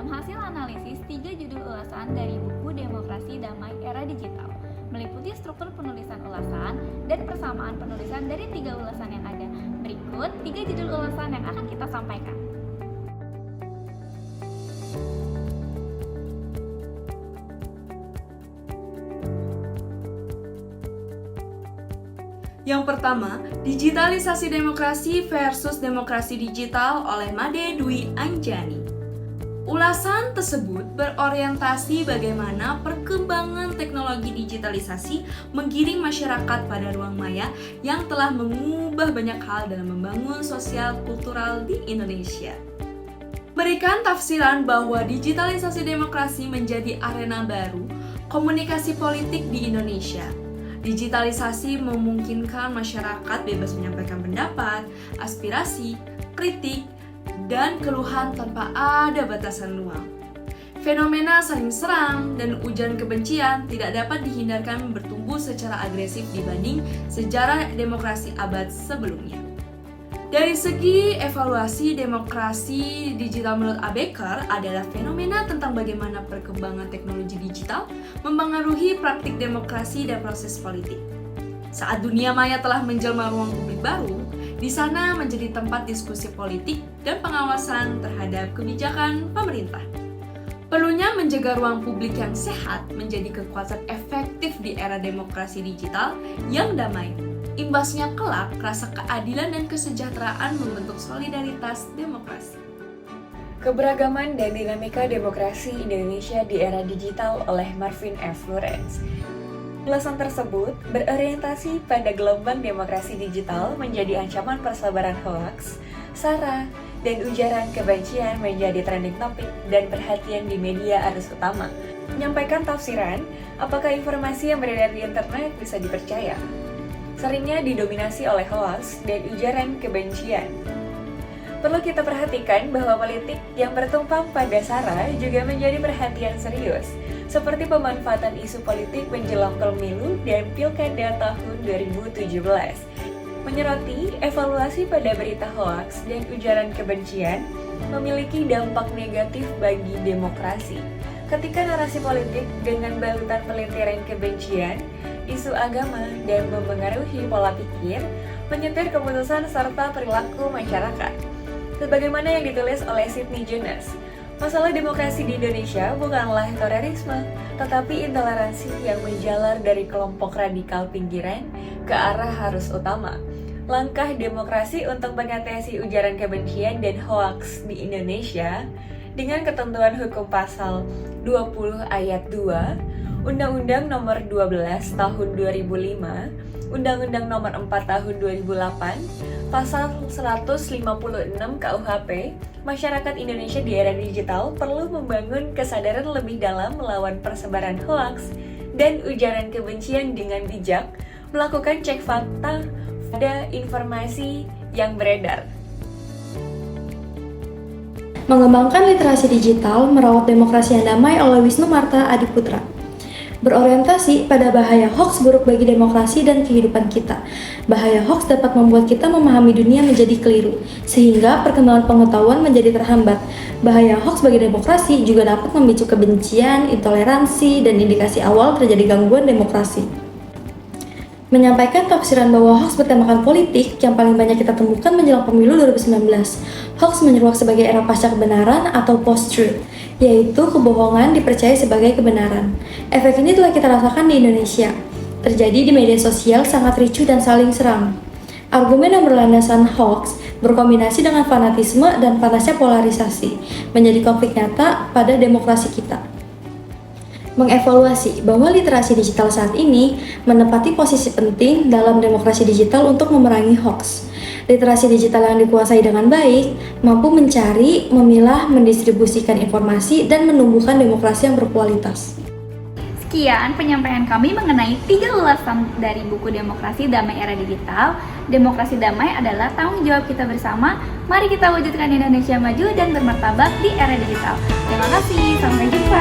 dalam hasil analisis 3 judul ulasan dari buku Demokrasi Damai Era Digital, meliputi struktur penulisan ulasan dan persamaan penulisan dari 3 ulasan yang ada. Berikut 3 judul ulasan yang akan kita sampaikan. Yang pertama, digitalisasi demokrasi versus demokrasi digital oleh Made Dwi Anjani. Ulasan tersebut berorientasi bagaimana perkembangan teknologi digitalisasi menggiring masyarakat pada ruang maya yang telah mengubah banyak hal dalam membangun sosial kultural di Indonesia. Berikan tafsiran bahwa digitalisasi demokrasi menjadi arena baru komunikasi politik di Indonesia. Digitalisasi memungkinkan masyarakat bebas menyampaikan pendapat, aspirasi, kritik, dan keluhan tanpa ada batasan ruang. Fenomena saling serang dan ujaran kebencian tidak dapat dihindarkan bertumbuh secara agresif dibanding sejarah demokrasi abad sebelumnya. Dari segi evaluasi demokrasi digital menurut A. Becker adalah fenomena tentang bagaimana perkembangan teknologi digital mempengaruhi praktik demokrasi dan proses politik. Saat dunia maya telah menjelma ruang publik baru, di sana menjadi tempat diskusi politik dan pengawasan terhadap kebijakan pemerintah. Perlunya menjaga ruang publik yang sehat menjadi kekuatan efektif di era demokrasi digital yang damai. Imbasnya kelak, rasa keadilan dan kesejahteraan membentuk solidaritas demokrasi. Keberagaman dan dinamika demokrasi Indonesia di era digital oleh Marvin F. Lawrence. Ulasan tersebut berorientasi pada gelombang demokrasi digital menjadi ancaman persebaran hoaks, sara, dan ujaran kebencian menjadi trending topik dan perhatian di media arus utama. Menyampaikan tafsiran, apakah informasi yang beredar di internet bisa dipercaya? Seringnya didominasi oleh hoaks dan ujaran kebencian. Perlu kita perhatikan bahwa politik yang bertumpang pada sara juga menjadi perhatian serius, seperti pemanfaatan isu politik menjelang pemilu dan pilkada tahun 2017. Menyoroti evaluasi pada berita hoaks dan ujaran kebencian memiliki dampak negatif bagi demokrasi. Ketika narasi politik dengan balutan pelintiran kebencian, isu agama, dan mempengaruhi pola pikir, menyetir keputusan serta perilaku masyarakat. Sebagaimana yang ditulis oleh Sidney Jones, masalah demokrasi di Indonesia bukanlah terorisme, tetapi intoleransi yang menjalar dari kelompok radikal pinggiran ke arah arus utama. Langkah demokrasi untuk mengatasi ujaran kebencian dan hoaks di Indonesia dengan ketentuan hukum pasal 20 ayat 2, Undang-Undang Nomor 12 Tahun 2005, Undang-Undang Nomor 4 Tahun 2008, Pasal 156 KUHP, masyarakat Indonesia di era digital perlu membangun kesadaran lebih dalam melawan persebaran hoaks dan ujaran kebencian dengan bijak, melakukan cek fakta pada informasi yang beredar. Mengembangkan literasi digital merawat demokrasi yang damai oleh Wisnu Marta Adiputra. Berorientasi pada bahaya hoaks buruk bagi demokrasi dan kehidupan kita. Bahaya hoaks dapat membuat kita memahami dunia menjadi keliru, sehingga perkembangan pengetahuan menjadi terhambat. Bahaya hoaks bagi demokrasi juga dapat memicu kebencian, intoleransi, dan indikasi awal terjadi gangguan demokrasi. Menyampaikan tafsiran bahwa hoaks bertemakan politik yang paling banyak kita temukan menjelang pemilu 2019. Hoaks menyeruak sebagai era pasca kebenaran atau post-truth, yaitu kebohongan dipercaya sebagai kebenaran. Efek ini telah kita rasakan di Indonesia. Terjadi di media sosial sangat ricuh dan saling serang. Argumen yang berlandasan hoaks berkombinasi dengan fanatisme dan panasnya polarisasi, menjadi konflik nyata pada demokrasi kita. Mengevaluasi bahwa literasi digital saat ini menempati posisi penting dalam demokrasi digital untuk memerangi hoaks. Literasi digital yang dikuasai dengan baik mampu mencari, memilah, mendistribusikan informasi, dan menumbuhkan demokrasi yang berkualitas. Sekian penyampaian kami mengenai 3 ulasan dari buku Demokrasi Damai Era Digital. Demokrasi damai adalah tanggung jawab kita bersama. Mari kita wujudkan Indonesia maju dan bermartabat di era digital. Terima kasih, sampai jumpa.